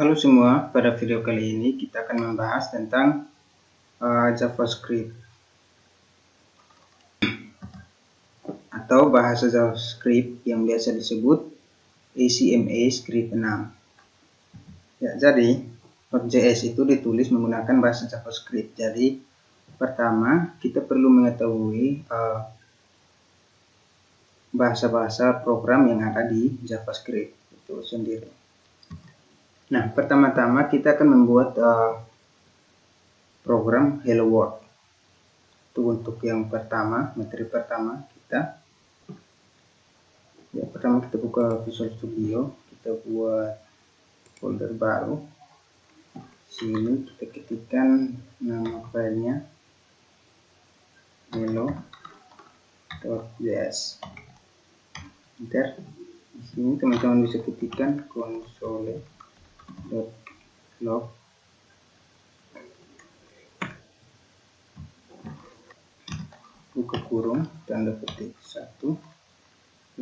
Halo semua, pada video kali ini kita akan membahas tentang JavaScript atau bahasa JavaScript yang biasa disebut ACMA Script 6. Ya, jadi Node.js itu ditulis menggunakan bahasa JavaScript. Jadi pertama kita perlu mengetahui bahasa-bahasa program yang ada di JavaScript itu sendiri. Nah, pertama-tama kita akan membuat program Hello World. Itu untuk yang pertama, materi pertama kita. Ya, pertama kita buka Visual Studio, kita buat folder baru. Sini kita ketikkan nama filenya hello.js. Enter. Di sini teman-teman bisa ketikkan console.log. Buka kurung, tanda petik 1,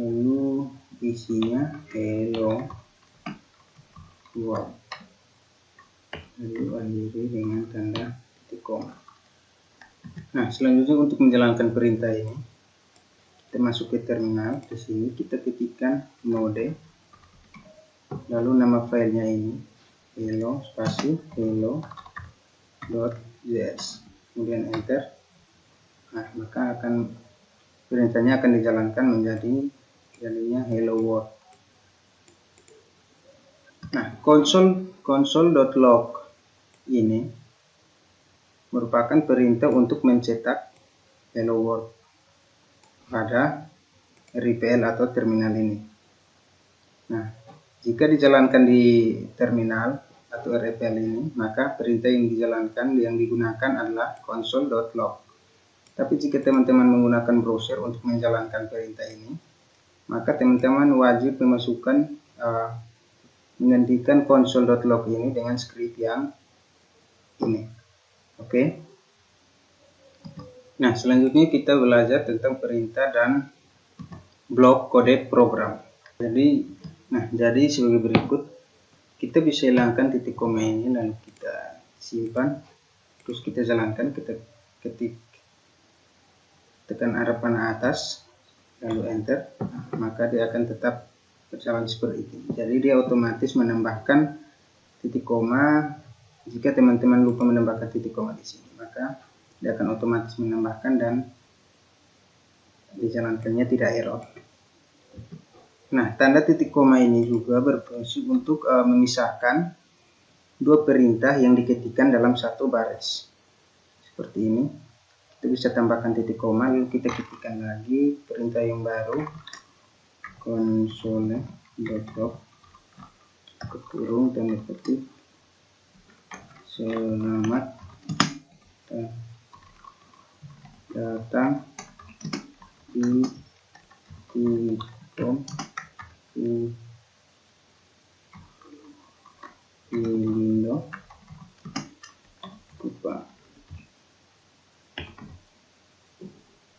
lalu isinya hello world, lalu akhiri dengan tanda titik koma. Nah, selanjutnya untuk menjalankan perintah ini kita masuk ke terminal. Di sini kita ketikkan node, lalu nama filenya ini hello spasi hello.js, kemudian enter. Nah, maka perintahnya akan dijalankan menjadi jadinya hello world. Nah, console.log ini merupakan perintah untuk mencetak hello world pada REPL atau terminal ini. Nah, jika dijalankan di terminal atau REPL ini, maka perintah yang digunakan adalah console.log. Tapi jika teman-teman menggunakan browser untuk menjalankan perintah ini, maka teman-teman wajib menggantikan console.log ini dengan script yang ini. Oke. Nah, selanjutnya kita belajar tentang perintah dan blok kode program. Jadi sebagai berikut, kita bisa hilangkan titik koma ini, lalu kita simpan, terus kita jalankan, kita ketik tekan arah panah atas lalu enter, maka dia akan tetap berjalan seperti ini. Jadi dia otomatis menambahkan titik koma. Jika teman-teman lupa menambahkan titik koma di sini, maka dia akan otomatis menambahkan dan dijalankannya tidak error. Nah, tanda titik koma ini juga berfungsi untuk memisahkan dua perintah yang diketikkan dalam satu baris. Seperti ini. Kita bisa tambahkan titik koma, lalu kita ketikkan lagi perintah yang baru console.log kurung tanda petik selamat datang di Tikom Ilindo Kupang.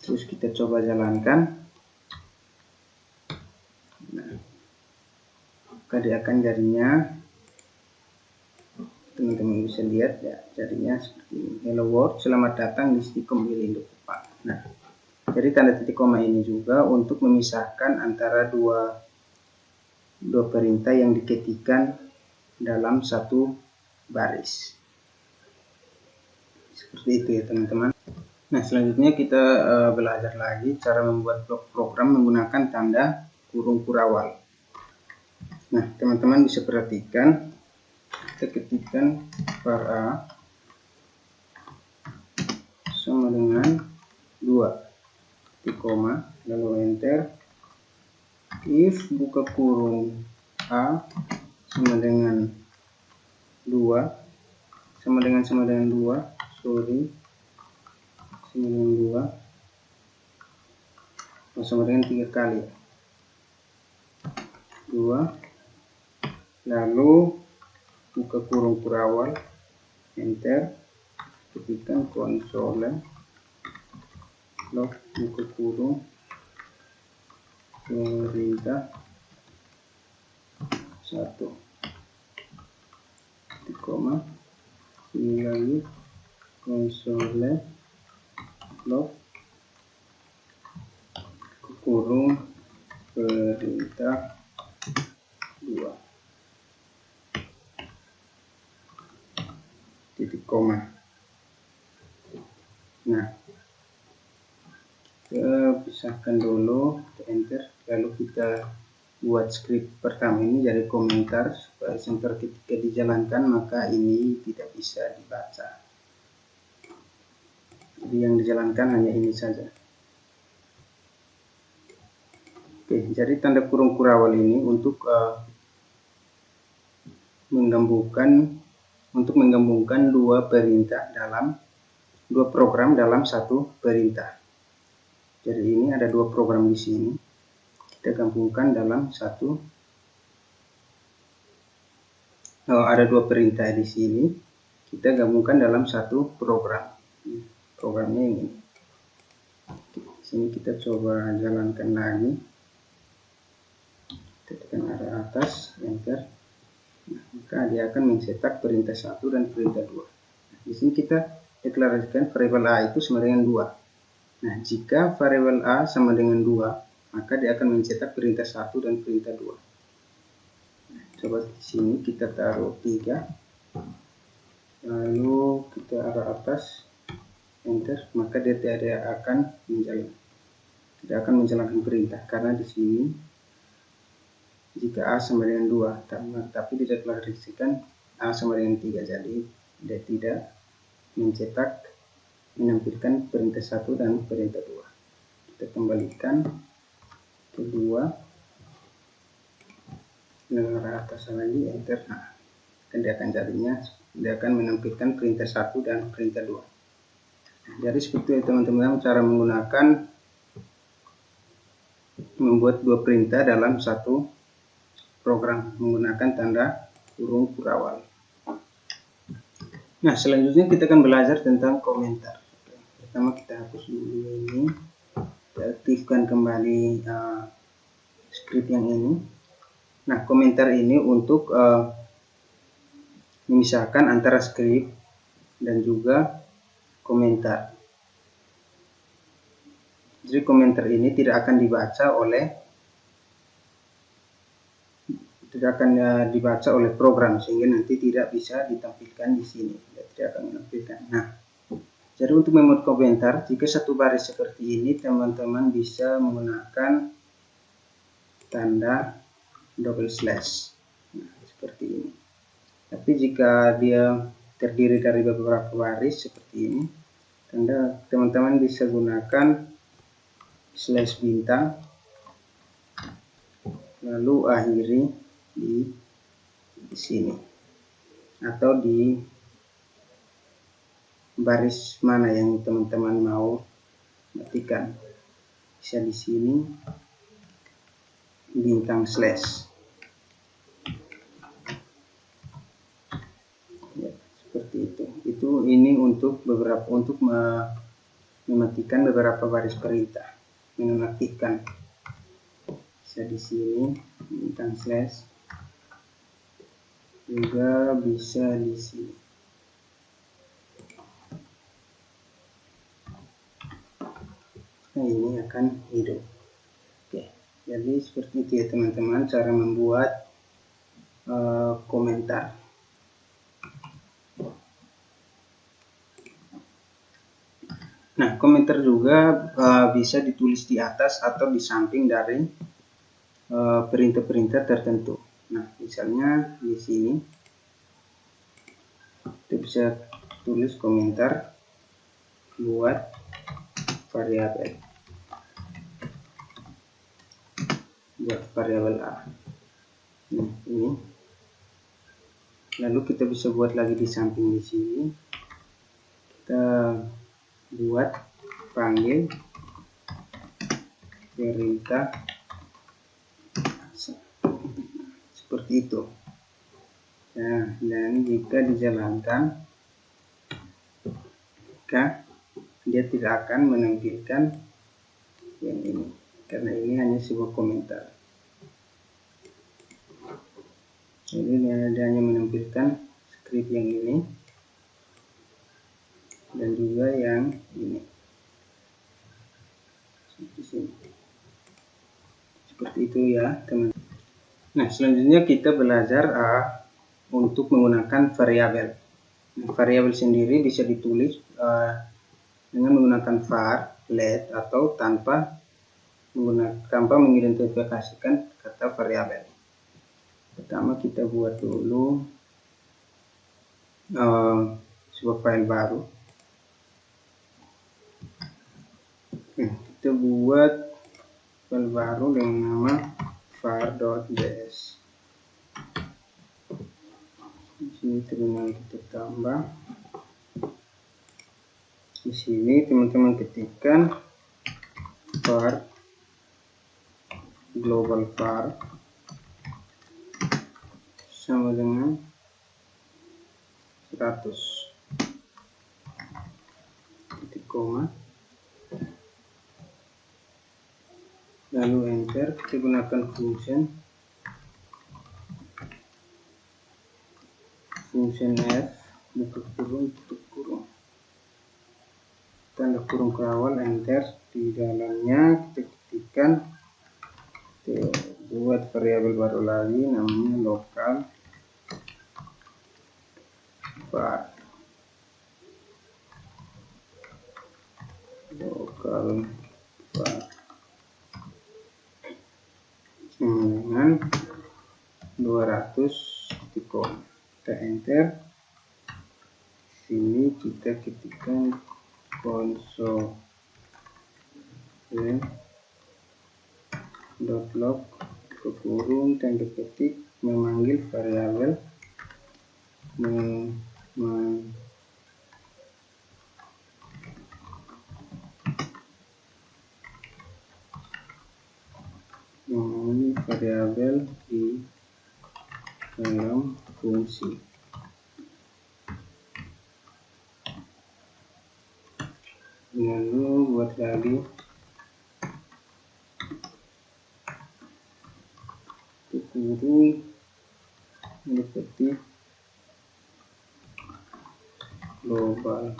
Terus kita coba jalankan. Nah, maka dia akan jadinya, teman-teman bisa lihat ya, jadinya seperti ini. Hello world, selamat datang di Tikom Ilindo Kupang. Nah, jadi tanda titik koma ini juga untuk memisahkan antara dua perintah yang diketikkan dalam satu baris. Seperti itu ya teman-teman. Nah, selanjutnya kita belajar lagi cara membuat blok program menggunakan tanda kurung kurawal. Nah, teman-teman bisa perhatikan, kita ketikkan var a sama dengan 2 titik koma, lalu enter. If buka kurung a sama dengan 2 sama dengan 2 sama dengan 3 kali 2, lalu buka kurung kurawal, enter, ketikkan console.log buka kurung perintah 1. koma, ini lagi konsole log kurung perintah 2 titik koma. Nah, kita pisahkan dulu, kita enter, lalu kita buat script pertama ini jadi komentar supaya sampai ketika dijalankan maka ini tidak bisa dibaca. Jadi yang dijalankan hanya ini saja. Oke, jadi tanda kurung kurawal ini untuk menggabungkan dua program dalam satu perintah. Jadi ini ada dua program di sini, kita gabungkan dalam satu. Ada dua perintah di sini, kita gabungkan dalam satu program. Programnya ini. Di sini kita coba jalankan lagi. Kita tekan arah atas, enter. Nah, maka dia akan mencetak perintah 1 dan perintah 2. Nah, di sini kita deklarasikan variabel A itu sama dengan 2. Nah, jika variabel A sama dengan 2, maka dia akan mencetak perintah 1 dan perintah 2. Nah, coba di sini kita taruh 3. Lalu kita arah atas, enter, maka dia tidak akan menjalankan perintah karena di sini jika A sama dengan 2, tapi dideklarasikan A sama dengan 3, jadi dia tidak menampilkan perintah 1 dan perintah 2. Kita kembalikan ke 2, arah atas lagi, enter. Nah, dia akan menampilkan perintah 1 dan perintah 2. Jadi seperti itu teman-teman cara membuat dua perintah dalam satu program menggunakan tanda kurung kurawal. Nah, selanjutnya kita akan belajar tentang komentar. Pertama kita hapus dulu ini, kita aktifkan kembali script yang ini. Nah, komentar ini untuk memisahkan antara script dan juga komentar. Jadi komentar ini tidak akan dibaca oleh program, sehingga nanti tidak bisa ditampilkan di sini. Tidak akan menampilkan. Nah, jadi untuk membuat komentar, jika satu baris seperti ini, teman-teman bisa menggunakan tanda double slash. Nah, seperti ini. Tapi jika dia terdiri dari beberapa baris seperti ini, teman-teman bisa gunakan slash bintang, lalu akhiri di sini atau di baris mana yang teman-teman mau matikan. Bisa di sini bintang slash. Ya, seperti itu. Ini untuk mematikan beberapa baris perintah, menonaktifkan. Bisa di sini bintang slash, juga bisa di sini. Nah, ini akan hidup. Oke, jadi seperti itu ya teman-teman cara membuat komentar. Nah, komentar juga bisa ditulis di atas atau di samping dari perintah-perintah tertentu. Nah, misalnya di sini kita bisa tulis komentar buat variabel A. Nah, ini. Lalu kita bisa buat lagi di samping di sini. Kita buat panggil perintah seperti itu. Nah, dan jika dijalankan, maka dia tidak akan menampilkan yang ini, karena ini hanya sebuah komentar. Jadi dia hanya menampilkan script yang ini dan juga yang ini di sini. Seperti itu ya teman. Nah, selanjutnya kita belajar untuk menggunakan variabel. Nah, variabel sendiri bisa ditulis dengan menggunakan var, let, atau tanpa mengidentifikasikan kata variabel. Pertama kita buat dulu sebuah file baru. Kita buat file baru dengan nama var.js. Di sini terminal kita tambah. Di sini teman-teman ketikkan var global var sama dengan 100 titik koma, lalu enter. Kita gunakan function f buka kurung tutup kurung tanda kurung kawal, enter. Di dalamnya kita ketikkan, kita buat variabel baru lagi namanya local var. Dengan 200 titik koma. Kita enter. Sini kita ketikkan console .log kurung tanda ketik memanggil variabel variabel di dalam fungsi. Lalu buat lagi kurung ketik global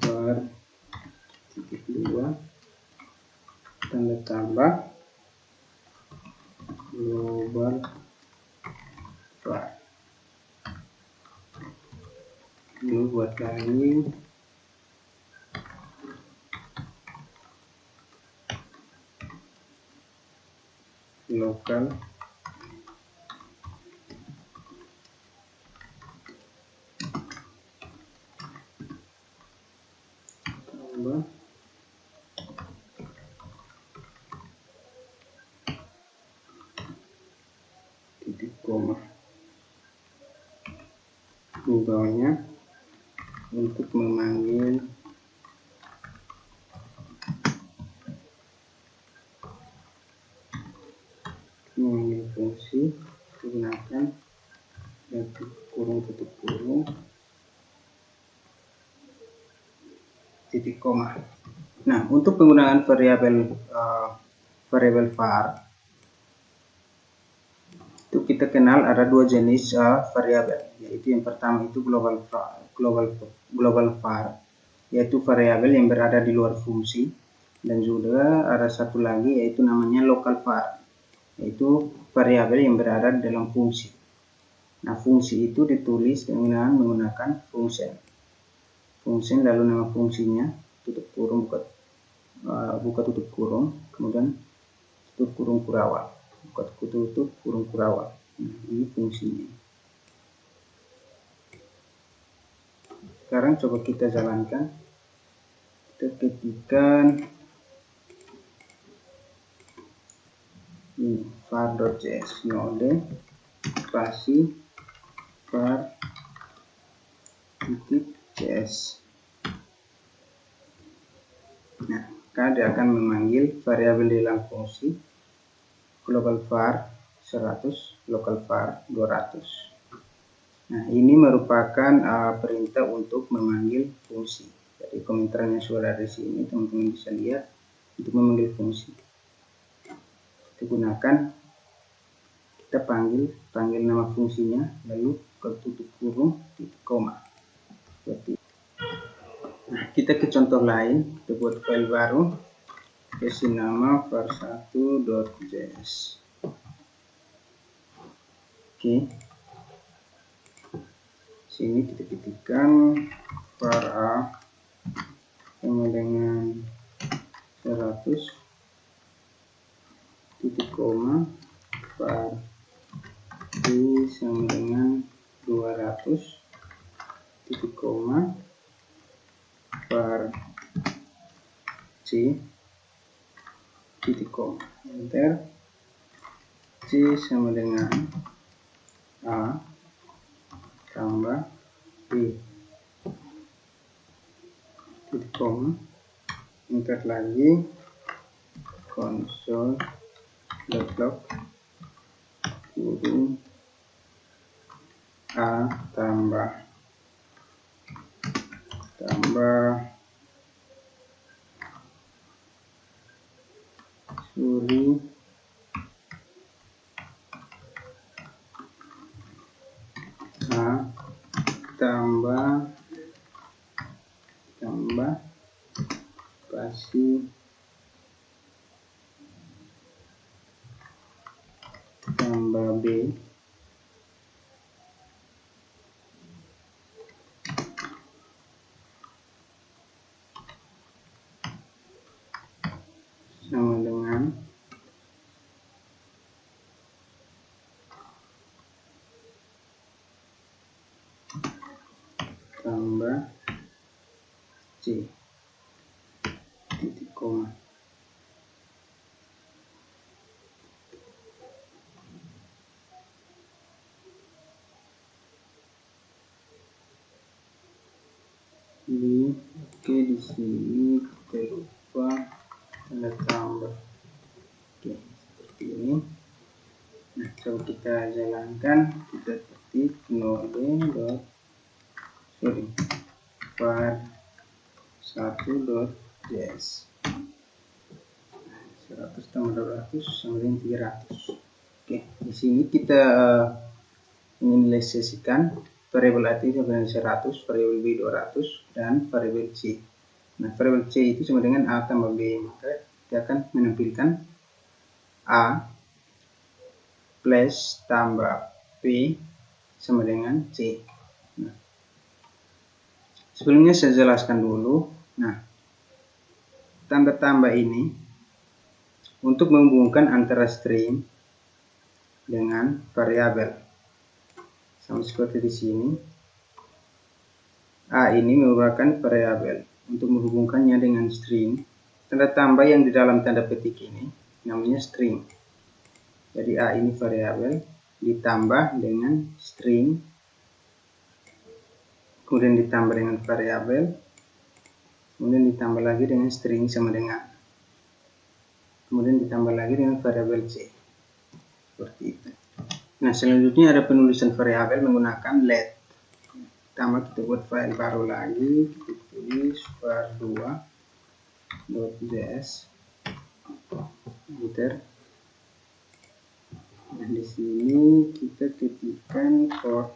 var titik 2 tanda tambah global var. Lalu buat lagi local tambah titik koma di bawahnya untuk memanggil fungsi menggunakan tutup kurung titik koma. Nah, untuk penggunaan variabel var itu kita kenal ada dua jenis variabel, yaitu yang pertama itu global var, yaitu variabel yang berada di luar fungsi, dan juga ada satu lagi yaitu namanya local var, yaitu variabel yang berada di dalam fungsi. Nah, fungsi itu ditulis dengan menggunakan function lalu nama fungsinya tutup kurung buka tutup kurung, kemudian tutup kurung kurawal, buka tutup kurung kurawal. Nah, ini fungsinya. Sekarang coba kita jalankan. Kita ketikkan ini var.js node spasi var titik js. Nah, maka dia akan memanggil variabel di dalam fungsi global var 100, local var 200. Nah, ini merupakan perintah untuk memanggil fungsi. Jadi komentarnya sudah ada di sini, teman-teman bisa lihat untuk memanggil fungsi. Kita kita panggil nama fungsinya, lalu tutup kurung titik koma. Seperti itu. Nah, kita ke contoh lain, kita buat file baru, kasih nama var1.js. Oke, sini kita ketikkan var a sama dengan 100 titik koma, var b sama dengan 200 titik koma, var c titik koma, enter. C sama dengan a tambah b titik koma, enter lagi, console.log kurung a tambah suri a tambah spasi tambah b sama dengan tambah c titik koma. Oke, di sini kita lupa tanda tambah. Oke, seperti ini. Nah, coba kita jalankan, kita ketik var1.js. 100 tambah 200 sama dengan 300. Oke, di sini kita menginisialisasikan variabel a itu sama dengan 100, variabel b 200, dan variabel c. Nah, variabel c itu sama dengan a tambah b, maka kita akan menampilkan a plus tambah b sama dengan c. Nah, sebelumnya saya jelaskan dulu. Nah, tanda tambah ini untuk menghubungkan antara string dengan variabel. Sama seperti di sini. A ini merupakan variabel. Untuk menghubungkannya dengan string, tanda tambah yang di dalam tanda petik ini namanya string. Jadi A ini variabel ditambah dengan string, kemudian ditambah dengan variabel, kemudian ditambah lagi dengan string sama dengan, kemudian ditambah lagi dengan variabel c. Seperti itu. Nah, selanjutnya ada penulisan variabel menggunakan let. Pertama kita buat file baru lagi, kita tulis var2.js, enter. Nah, di sini kita ketikkan for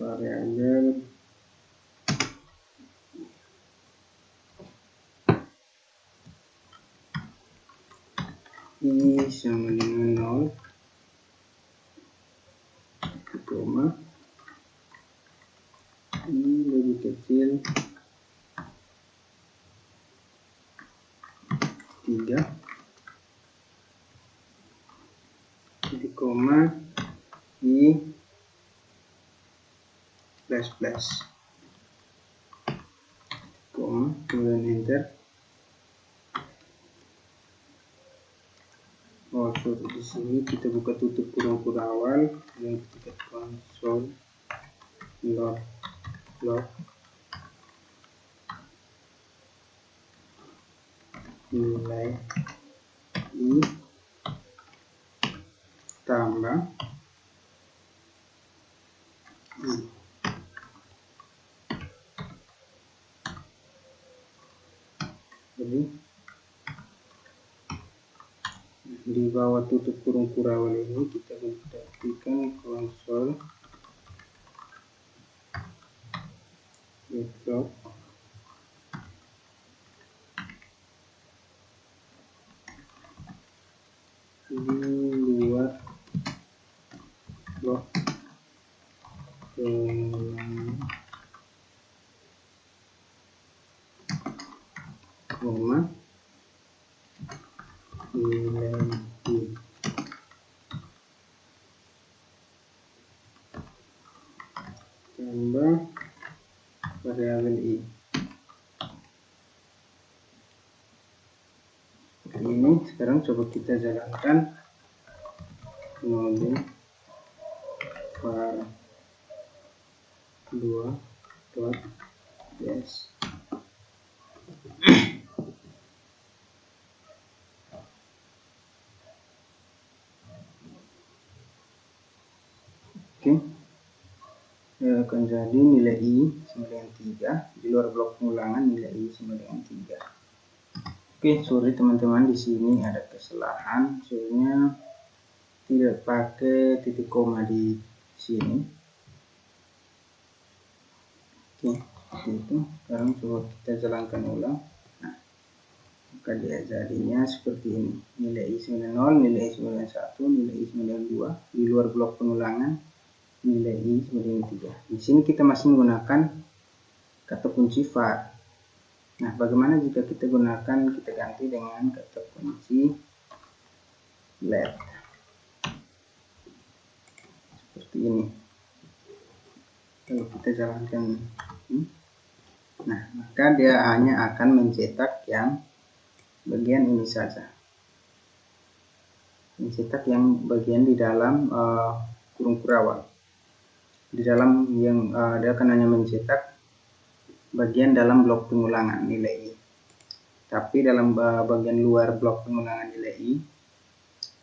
variabel i sama dengan 0, koma, i lebih kecil 3, titik koma, i plus, koma, kemudian enter. Di sini kita buka tutup kurung awal, dan kita console log nilai i tambah i. Jadi di bawah tutup kurung kurawal ini kita ketikkan konsol blok di luar blok pengulangan koma nilai I tambah variabel I. Ini sekarang coba kita jalankan node var 2.js. Oke, akan jadi nilai I sama dengan 3, di luar blok pengulangan nilai I sama dengan 3. Oke, sorry teman-teman, di sini ada kesalahan, soalnya tidak pakai titik koma di sini. Oke, seperti itu. Sekarang coba kita jalankan ulang. Nah, maka dia jadinya seperti ini. Nilai I sama dengan 0, nilai I sama dengan 1, nilai I sama dengan 2, di luar blok pengulangan nilai I sama dengan 3. Di sini kita masih menggunakan kata kunci var. Nah, bagaimana jika kita ganti dengan kata kunci let seperti ini. Kalau kita jalankan ini, nah maka dia hanya akan mencetak yang bagian ini saja, mencetak yang bagian di dalam kurung kurawal. Di dalam yang dia akan hanya mencetak bagian dalam blok pengulangan nilai I, tapi dalam bagian luar blok pengulangan nilai I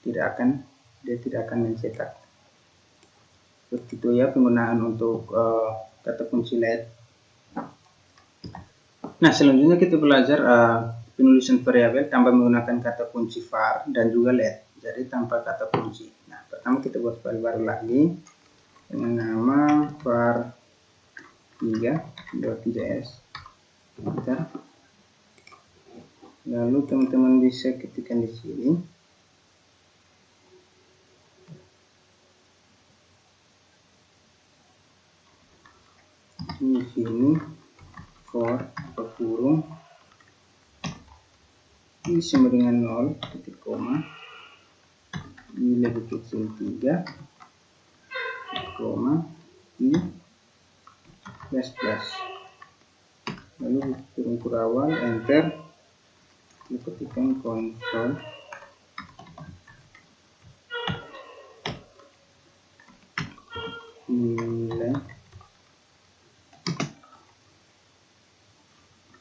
dia tidak akan mencetak. Seperti itu ya penggunaan untuk kata kunci let. Nah, selanjutnya kita belajar penulisan variabel tanpa menggunakan kata kunci var dan juga let, jadi tanpa kata kunci. Nah, pertama kita buat file baru lagi dengan nama var3.js. Lalu teman-teman bisa ketikkan di sini for kurung I sama dengan 0 titik koma I lebih kecil 3 koma I plus plus, lalu kurung kurawal enter, ketikkan konsol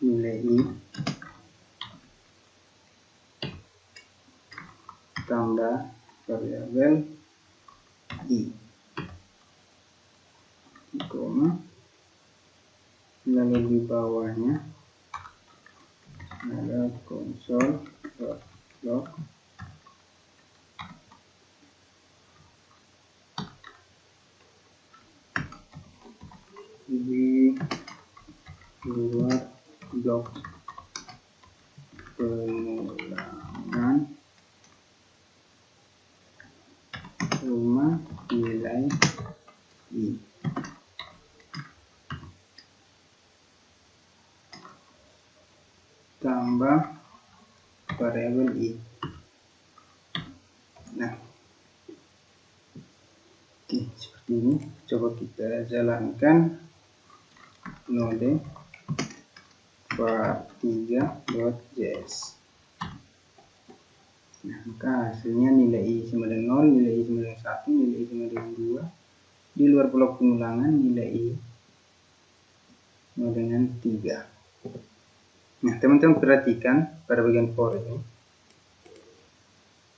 nilai I tambah variabel I koma, lalu di bawahnya ada console.log di luar blok pengulangan rumah nilai I tambah variabel I. Nah, oke, seperti ini. Coba kita jalankan node var3.js. Nah, maka hasilnya nilai I sama dengan 0, nilai I sama dengan 1, nilai I sama dengan 2. Di luar blok pengulangan nilai I sama dengan 3. Nah, teman-teman perhatikan pada bagian for ini.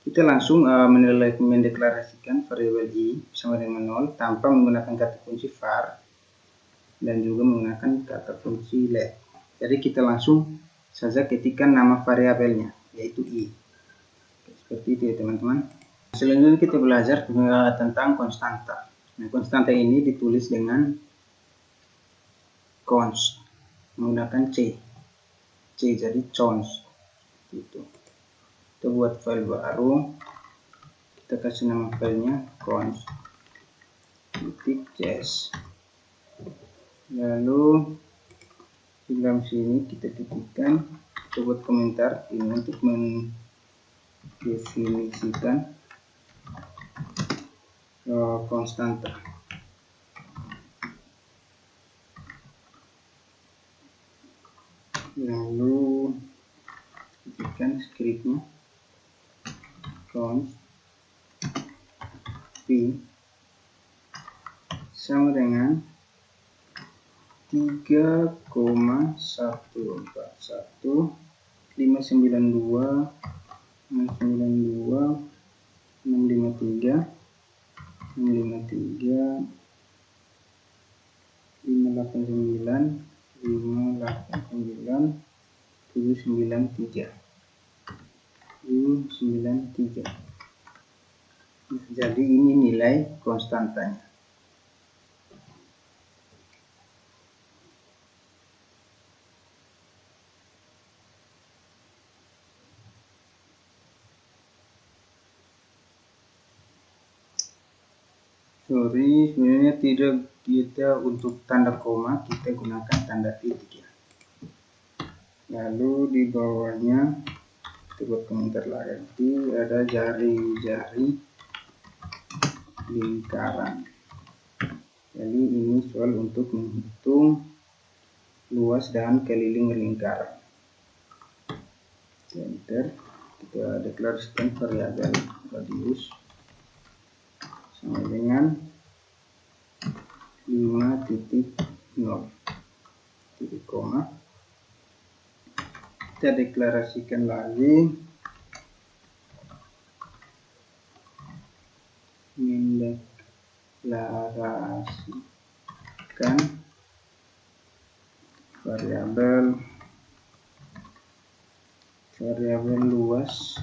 Kita langsung mendeklarasikan variabel I sama dengan 0 tanpa menggunakan kata kunci var dan juga menggunakan kata kunci let. Jadi kita langsung saja ketikkan nama variabelnya, yaitu I. seperti itu ya teman-teman. Selanjutnya kita belajar tentang konstanta. Nah, konstanta ini ditulis dengan const menggunakan C jadi const gitu. Kita buat file baru, kita kasih nama filenya const.js. lalu di dalam sini kita ketikkan, kita buat komentar ini untuk mendefinisikan konstanta. Lalu ketikkan scriptnya const p sama dengan 3,141,592,653 589 Jadi ini nilai konstantanya. Sebenarnya tidak, kita untuk tanda koma kita gunakan tanda titik ya. Lalu di bawahnya kita buat komentar lagi, ada jari-jari lingkaran. Jadi ini soal untuk menghitung luas dan keliling lingkaran. Enter, kita deklarasikan variabel radius sama dengan 5.0 titik koma. Kita deklarasikan lagi mendeklarasikan variabel luas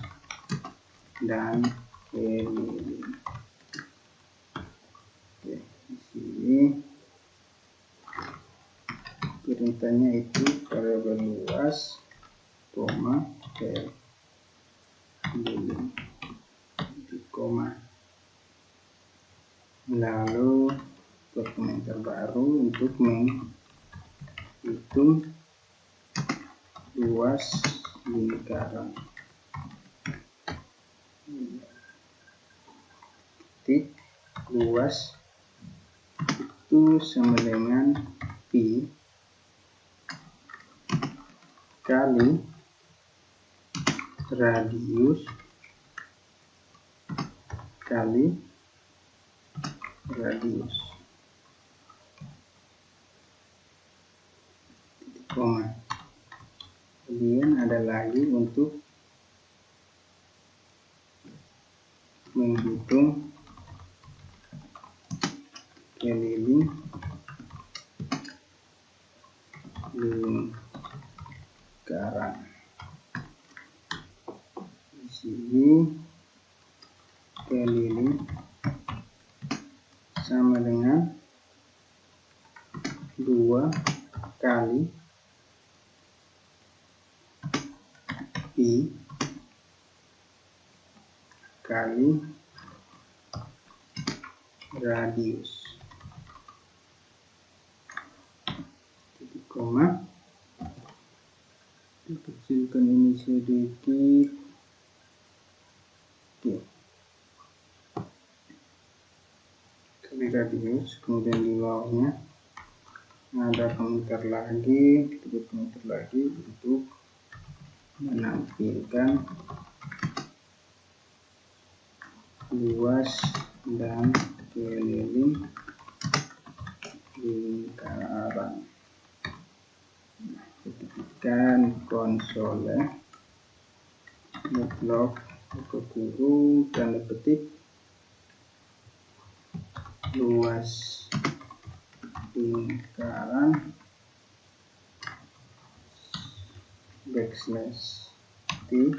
dan keliling. Oke, di sini perintahnya itu variabel luas, koma, keliling, koma. Lalu buat komentar baru untuk menghitung luas lingkaran. Titik luas itu sama dengan pi kali radius kali radius titik koma. Kemudian ada lagi untuk menghitung keliling lingkaran. Di sini keliling sama dengan 2 kali pi kali radius titik koma. Kita kecilkan ini sedikit. Oke, kali radius, kemudian di bawahnya ada komentar lagi, kita buat komentar lagi untuk menampilkan luas dan keliling lingkaran. Ketikkan konsole log buka kurung tanda petik luas lingkaran backslash t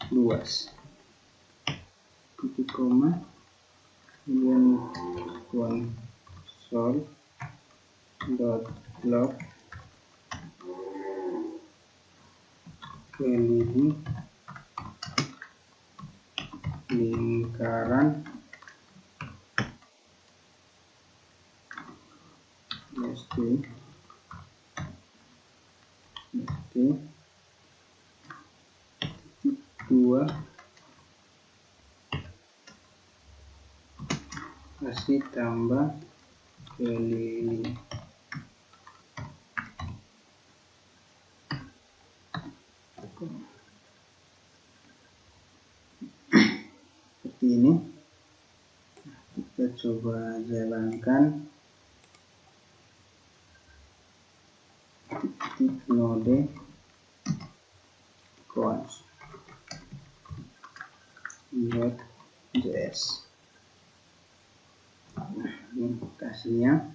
luas, titik koma, kemudian console dot log keliling lingkaran st titik 2 kasih tambah keliling. Seperti ini. Kita coba jalankan. Titik node cons .js. Nah, ini kasihnya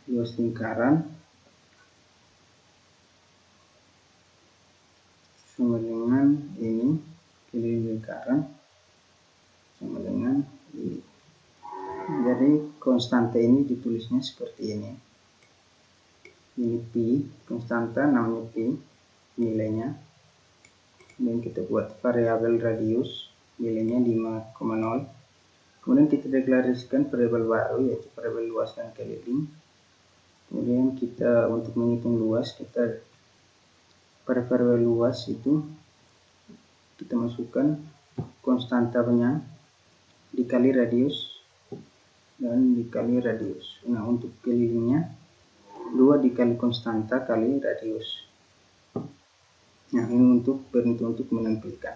luas lingkaran sama dengan ini, keliling lingkaran sama dengan ini. Jadi konstanta ini ditulisnya seperti ini. Ini pi, konstanta namanya pi, nilainya. Dan kita buat variabel radius, nilainya 5,0. Kemudian kita deklarasikan variabel baru, yaitu variabel luas dan keliling. Kemudian kita untuk menghitung luas, kita pada variabel luas itu kita masukkan konstantanya dikali radius dan dikali radius. Nah, untuk kelilingnya 2 dikali konstanta kali radius. Nah, ini untuk menampilkan.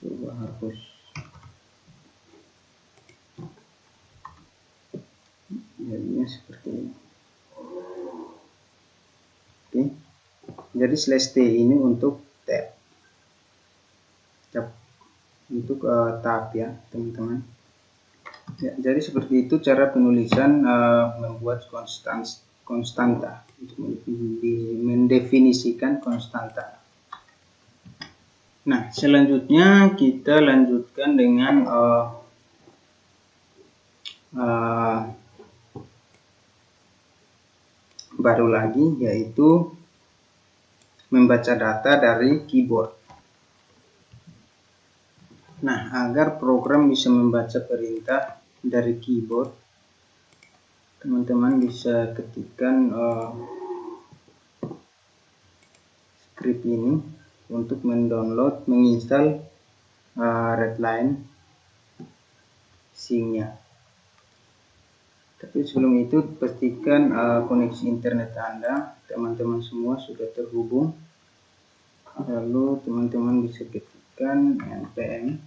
Coba hapus. Jadinya seperti ini. Oke. Jadi slash t ini untuk tab. Untuk tab ya, teman-teman. Ya, jadi seperti itu cara penulisan membuat konstanta, untuk mendefinisikan konstanta. Nah, selanjutnya kita lanjutkan dengan baru lagi, yaitu membaca data dari keyboard. Nah, agar program bisa membaca perintah dari keyboard, teman-teman bisa ketikkan script ini untuk menginstal Redline Sync-nya. Tapi sebelum itu pastikan koneksi internet Anda, teman-teman semua sudah terhubung. Lalu teman-teman bisa ketikkan npm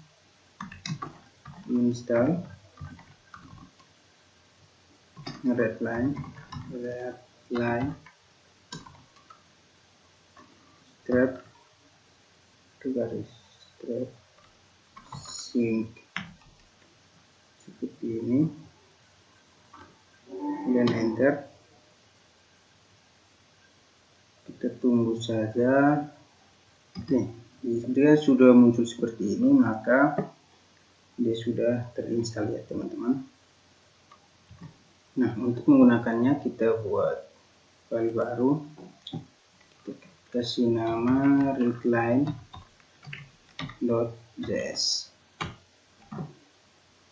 install Redline strap sync seperti ini, dan enter. Kita tunggu saja. Oke, dia sudah muncul seperti ini, maka dia sudah terinstall ya teman-teman. Nah, untuk menggunakannya kita buat file baru, kita kasih nama redline.js.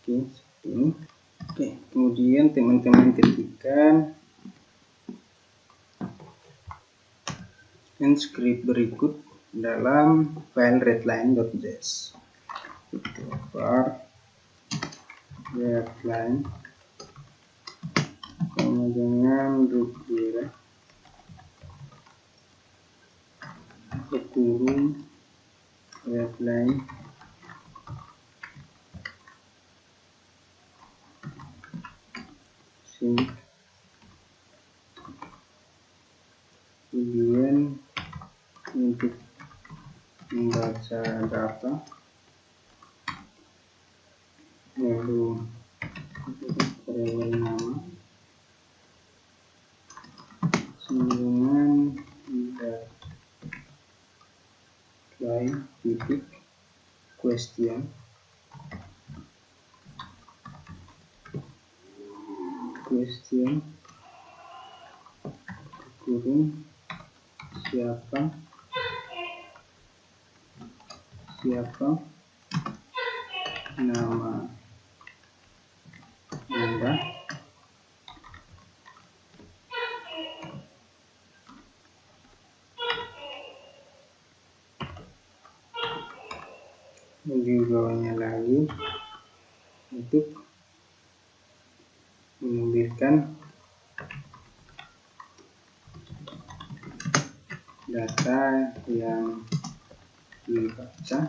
Oke, seperti ini. Oke, kemudian teman-teman ketikkan script berikut dalam file redline.js. var redline sama dengan root kurung redline sync, kemudian untuk membaca data, lalu variabel nama sambungan line titik question kurung siapa nama Anda, di bawahnya lagi untuk mengambilkan data yang dibaca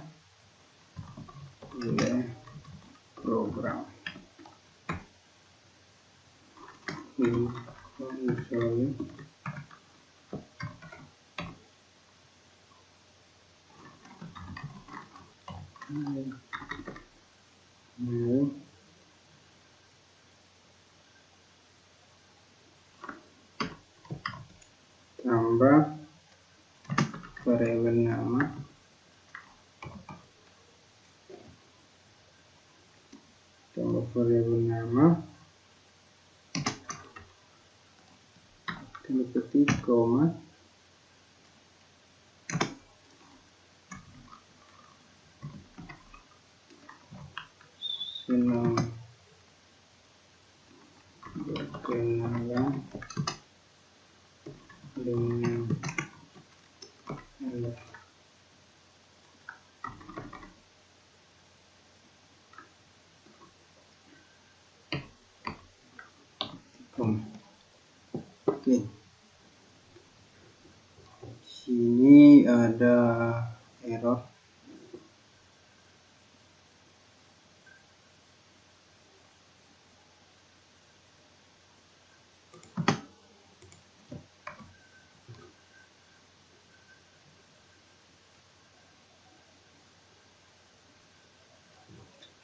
oleh program. Tambah variabel nama tanda petik koma senang berkenalan dengan Anda. Oke. Sini ada error.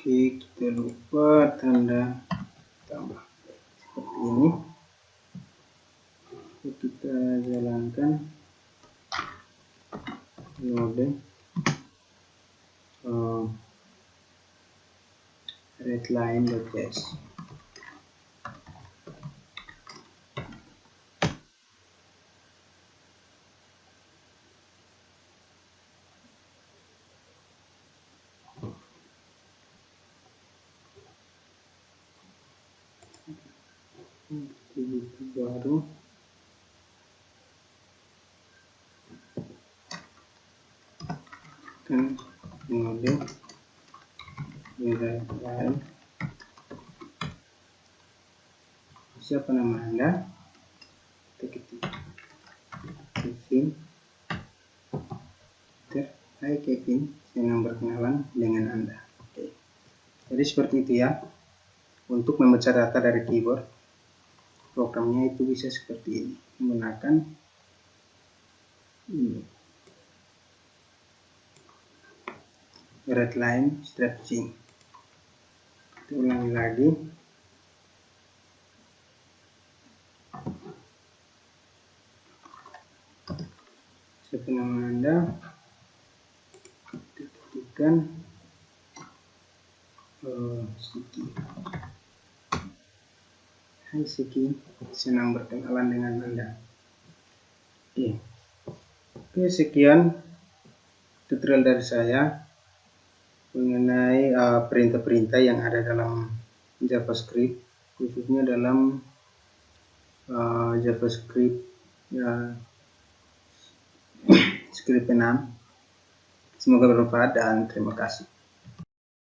Oke, kita lupa tanda tambah seperti ini. Kita jalankan node readline.js. Itu baru kan node readline. Siapa nama Anda? Kita ketik Kevin. Hai Kevin, senang berkenalan dengan Anda. Oke. Jadi seperti itu ya. Untuk membaca data dari keyboard, programnya itu bisa seperti ini, menggunakan ini, readline stretching. Kita ulangi lagi. Siapa nama Anda? Ketikkan Siki. Hai Siki, senang berkenalan dengan Anda. Oke, sekian tutorial dari saya mengenai perintah-perintah yang ada dalam JavaScript, khususnya dalam JavaScript script 6. Semoga bermanfaat dan terima kasih.